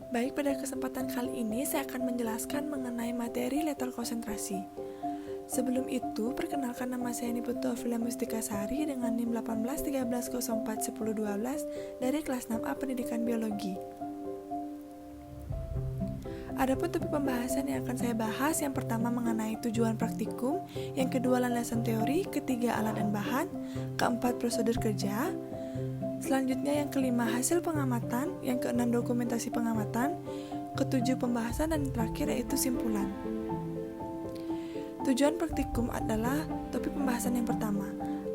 Baik, pada kesempatan kali ini saya akan menjelaskan mengenai materi letal konsentrasi. Sebelum itu, perkenalkan nama saya Niputu Ofelia Mustikasari dengan NIM 1813041012 dari kelas 6A Pendidikan Biologi. Adapun topik pembahasan yang akan saya bahas, yang pertama mengenai tujuan praktikum, yang kedua landasan teori, ketiga alat dan bahan, keempat prosedur kerja, selanjutnya yang kelima hasil pengamatan, yang keenam dokumentasi pengamatan, ketujuh pembahasan, dan terakhir yaitu simpulan. Tujuan praktikum adalah topik pembahasan yang pertama.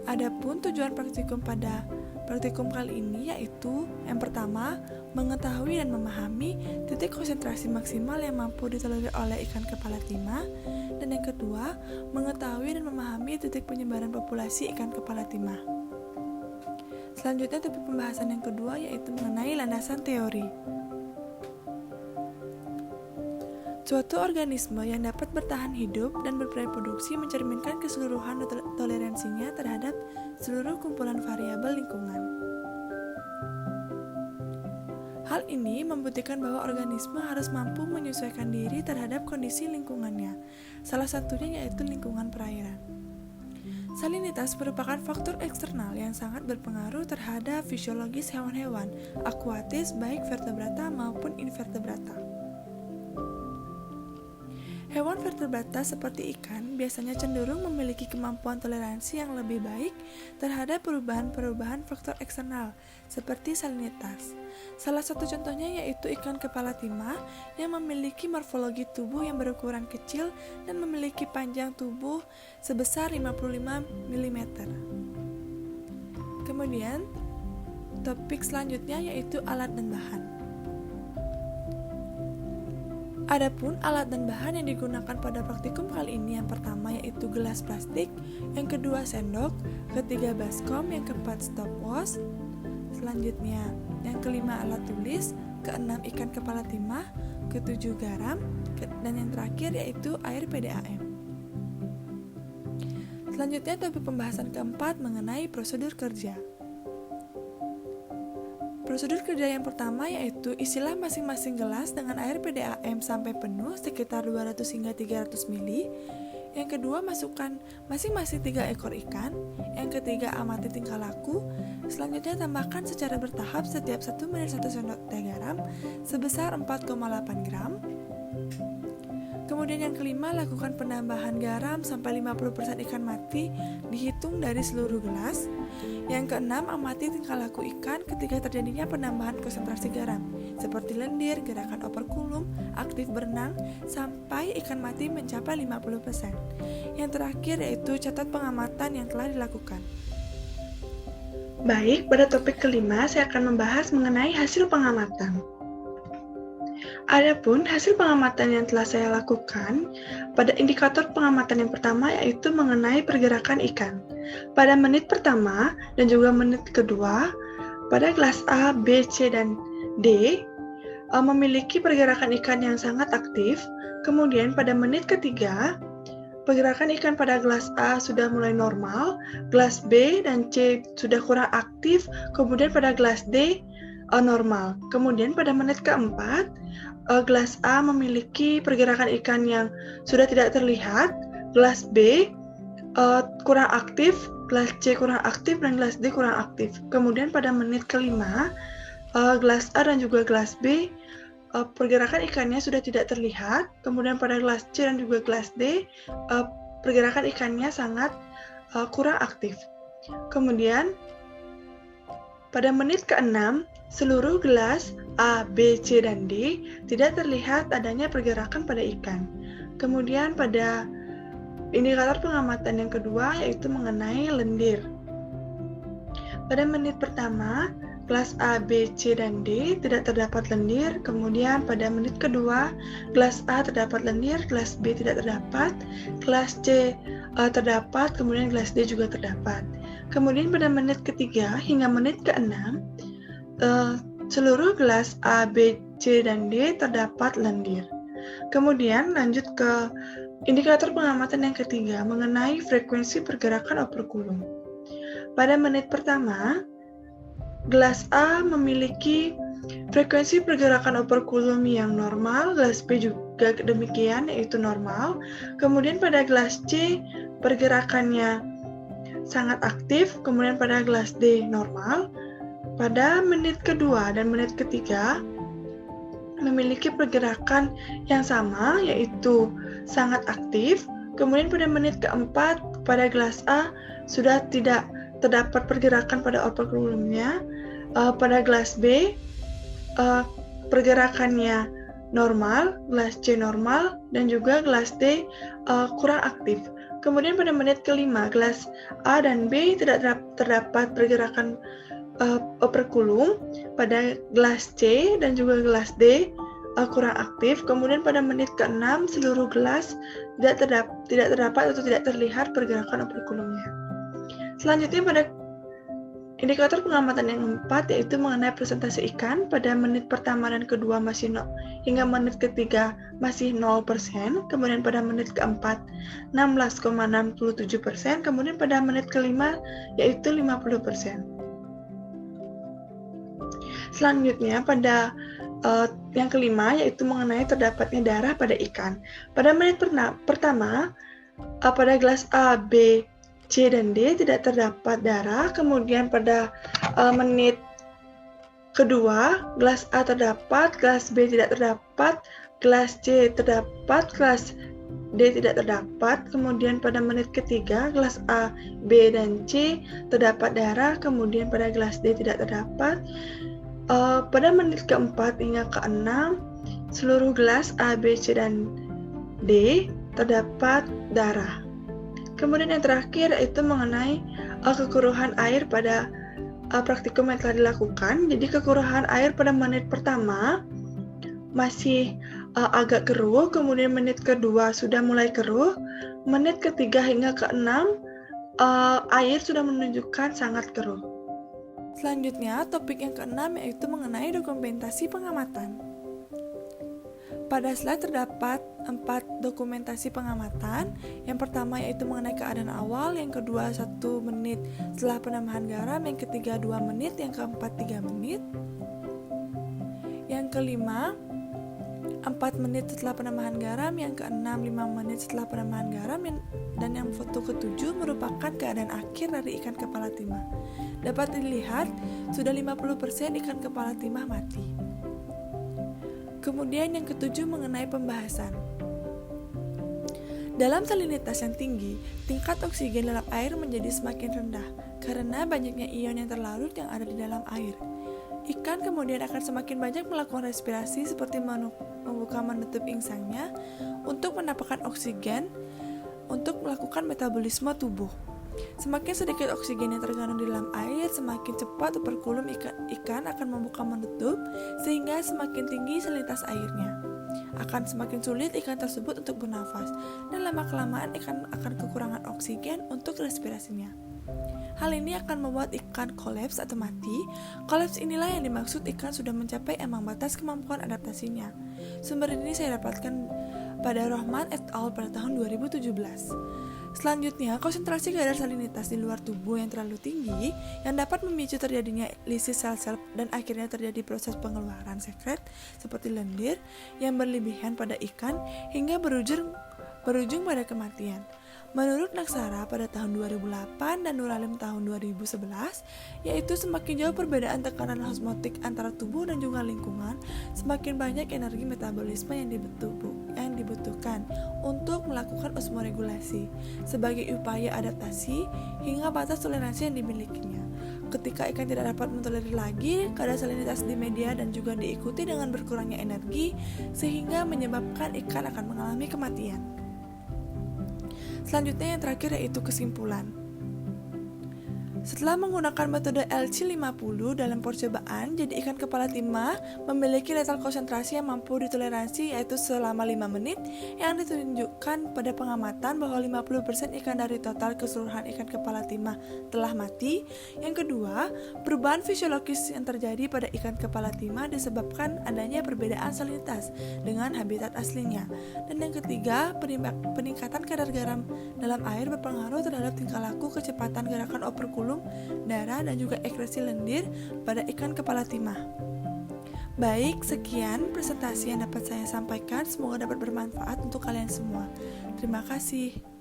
Adapun tujuan praktikum pada praktikum kali ini yaitu yang pertama, mengetahui dan memahami titik konsentrasi maksimal yang mampu ditolerir oleh ikan kepala timah, dan yang kedua, mengetahui dan memahami titik penyebaran populasi ikan kepala timah. Selanjutnya topik pembahasan yang kedua yaitu mengenai landasan teori. Suatu organisme yang dapat bertahan hidup dan berreproduksi mencerminkan keseluruhan toleransinya terhadap seluruh kumpulan variabel lingkungan. Hal ini membuktikan bahwa organisme harus mampu menyesuaikan diri terhadap kondisi lingkungannya, salah satunya yaitu lingkungan perairan. Salinitas merupakan faktor eksternal yang sangat berpengaruh terhadap fisiologis hewan-hewan akuatis baik vertebrata maupun invertebrata. Hewan vertebrata seperti ikan biasanya cenderung memiliki kemampuan toleransi yang lebih baik terhadap perubahan-perubahan faktor eksternal seperti salinitas. Salah satu contohnya yaitu ikan kepala timah yang memiliki morfologi tubuh yang berukuran kecil dan memiliki panjang tubuh sebesar 55 mm. Kemudian, topik selanjutnya yaitu alat dan bahan. Adapun alat dan bahan yang digunakan pada praktikum kali ini, yang pertama yaitu gelas plastik, yang kedua sendok, ketiga baskom, yang keempat stopwatch, selanjutnya yang kelima alat tulis, keenam ikan kepala timah, ketujuh garam, dan yang terakhir yaitu air PDAM. Selanjutnya topik pembahasan keempat mengenai prosedur kerja. Prosedur kerja yang pertama yaitu isilah masing-masing gelas dengan air PDAM sampai penuh sekitar 200 hingga 300 ml. Yang kedua, masukkan masing-masing 3 ekor ikan. Yang ketiga, amati tingkah laku. Selanjutnya, tambahkan secara bertahap setiap 1 menit 1 sendok teh garam sebesar 4,8 gram. Kemudian yang kelima, lakukan penambahan garam sampai 50% ikan mati dihitung dari seluruh gelas. Yang keenam, amati tingkah laku ikan ketika terjadinya penambahan konsentrasi garam, seperti lendir, gerakan operkulum, aktif berenang, sampai ikan mati mencapai 50%. Yang terakhir yaitu catat pengamatan yang telah dilakukan. Baik, pada topik kelima saya akan membahas mengenai hasil pengamatan. Adapun hasil pengamatan yang telah saya lakukan pada indikator pengamatan yang pertama yaitu mengenai pergerakan ikan. Pada menit pertama dan juga menit kedua, pada gelas A, B, C, dan D memiliki pergerakan ikan yang sangat aktif. Kemudian pada menit ketiga, pergerakan ikan pada gelas A sudah mulai normal, gelas B dan C sudah kurang aktif, kemudian pada gelas D normal. Kemudian pada menit keempat, gelas A memiliki pergerakan ikan yang sudah tidak terlihat, gelas B kurang aktif, gelas C kurang aktif, dan gelas D kurang aktif. Kemudian pada menit kelima, gelas A dan juga gelas B pergerakan ikannya sudah tidak terlihat. Kemudian pada gelas C dan juga gelas D pergerakan ikannya sangat kurang aktif. Kemudian pada menit ke-6, seluruh gelas A, B, C, dan D tidak terlihat adanya pergerakan pada ikan. Kemudian pada indikator pengamatan yang kedua yaitu mengenai lendir. Pada menit pertama, gelas A, B, C, dan D tidak terdapat lendir. Kemudian pada menit kedua, gelas A terdapat lendir, gelas B tidak terdapat, gelas C terdapat, kemudian gelas D juga terdapat. Kemudian pada menit ketiga hingga menit ke-6, seluruh gelas A, B, C, dan D terdapat lendir. Kemudian lanjut ke indikator pengamatan yang ketiga mengenai frekuensi pergerakan operkulum. Pada menit pertama, gelas A memiliki Frekuensi pergerakan operkulum yang normal, gelas B juga demikian, yaitu normal. Kemudian pada gelas C, pergerakannya sangat aktif, kemudian pada gelas D normal. Pada menit kedua dan menit ketiga, memiliki pergerakan yang sama, yaitu sangat aktif. Kemudian pada menit keempat, pada gelas A, sudah tidak terdapat pergerakan pada operkulumnya. Pada gelas B, pergerakannya normal, gelas C normal, dan juga gelas D kurang aktif. Kemudian pada menit kelima, gelas A dan B tidak terdapat pergerakan operkulum. Pada gelas C dan juga gelas D kurang aktif. Kemudian pada menit ke-6, seluruh gelas tidak terdapat atau tidak terlihat pergerakan operkulumnya. Selanjutnya pada indikator pengamatan yang keempat, yaitu mengenai presentasi ikan. Pada menit pertama dan kedua masih hingga menit ketiga masih 0%, kemudian pada menit keempat 16,67%, kemudian pada menit kelima yaitu 50%. Selanjutnya pada yang kelima, yaitu mengenai terdapatnya darah pada ikan. Pada menit pertama, pada gelas A, B, C, dan D tidak terdapat darah. Kemudian pada menit kedua, gelas A terdapat, gelas B tidak terdapat, gelas C terdapat, gelas D tidak terdapat. Kemudian pada menit ketiga, gelas A, B, dan C terdapat darah. Kemudian pada gelas D tidak terdapat. Pada menit keempat hingga keenam, seluruh gelas A, B, C, dan D terdapat darah. Kemudian yang terakhir yaitu mengenai kekuruhan air pada praktikum yang telah dilakukan. Jadi kekuruhan air pada menit pertama masih agak keruh, kemudian menit kedua sudah mulai keruh, menit ketiga hingga keenam air sudah menunjukkan sangat keruh. Selanjutnya, topik yang keenam yaitu mengenai dokumentasi pengamatan. Pada slide terdapat 4 dokumentasi pengamatan. Yang pertama yaitu mengenai keadaan awal, yang kedua 1 menit setelah penambahan garam, yang ketiga 2 menit, yang keempat 3 menit. Yang kelima 4 menit setelah penambahan garam, yang keenam 5 menit setelah penambahan garam, dan yang foto ketujuh merupakan keadaan akhir dari ikan kepala timah. Dapat dilihat sudah 50% ikan kepala timah mati. Kemudian yang ketujuh mengenai pembahasan. Dalam salinitas yang tinggi, tingkat oksigen dalam air menjadi semakin rendah karena banyaknya ion yang terlarut yang ada di dalam air. Ikan kemudian akan semakin banyak melakukan respirasi seperti membuka menutup insangnya untuk mendapatkan oksigen untuk melakukan metabolisme tubuh. Semakin sedikit oksigen yang terkandung di dalam air, semakin cepat operkulum ikan akan membuka menutup sehingga semakin tinggi salinitas airnya. Akan semakin sulit ikan tersebut untuk bernafas dan lama-kelamaan ikan akan kekurangan oksigen untuk respirasinya. Hal ini akan membuat ikan kolaps atau mati. Kolaps inilah yang dimaksud ikan sudah mencapai ambang batas kemampuan adaptasinya. Sumber ini saya dapatkan pada Rohman et al. Pada tahun 2017. Selanjutnya, konsentrasi kadar salinitas di luar tubuh yang terlalu tinggi yang dapat memicu terjadinya lisis sel-sel dan akhirnya terjadi proses pengeluaran sekret seperti lendir yang berlebihan pada ikan hingga berujung pada kematian. Menurut Naksara pada tahun 2008 dan Nuralim tahun 2011, yaitu semakin jauh perbedaan tekanan osmotik antara tubuh dan juga lingkungan, semakin banyak energi metabolisme yang dibutuhkan untuk melakukan osmoregulasi sebagai upaya adaptasi hingga batas toleransi yang dimilikinya. Ketika ikan tidak dapat mentolerir lagi, kadar salinitas di media dan juga diikuti dengan berkurangnya energi sehingga menyebabkan ikan akan mengalami kematian. Selanjutnya yang terakhir yaitu kesimpulan. Setelah menggunakan metode LC50 dalam percobaan, jadi ikan kepala timah memiliki letal konsentrasi yang mampu ditoleransi yaitu selama 5 menit yang ditunjukkan pada pengamatan bahwa 50% ikan dari total keseluruhan ikan kepala timah telah mati. Yang kedua, perubahan fisiologis yang terjadi pada ikan kepala timah disebabkan adanya perbedaan salinitas dengan habitat aslinya. Dan yang ketiga, peningkatan kadar garam dalam air berpengaruh terhadap tingkah laku kecepatan gerakan operkulum, darah, dan juga ekresi lendir pada ikan kepala timah. Baik, sekian presentasi yang dapat saya sampaikan. Semoga dapat bermanfaat untuk kalian semua. Terima kasih.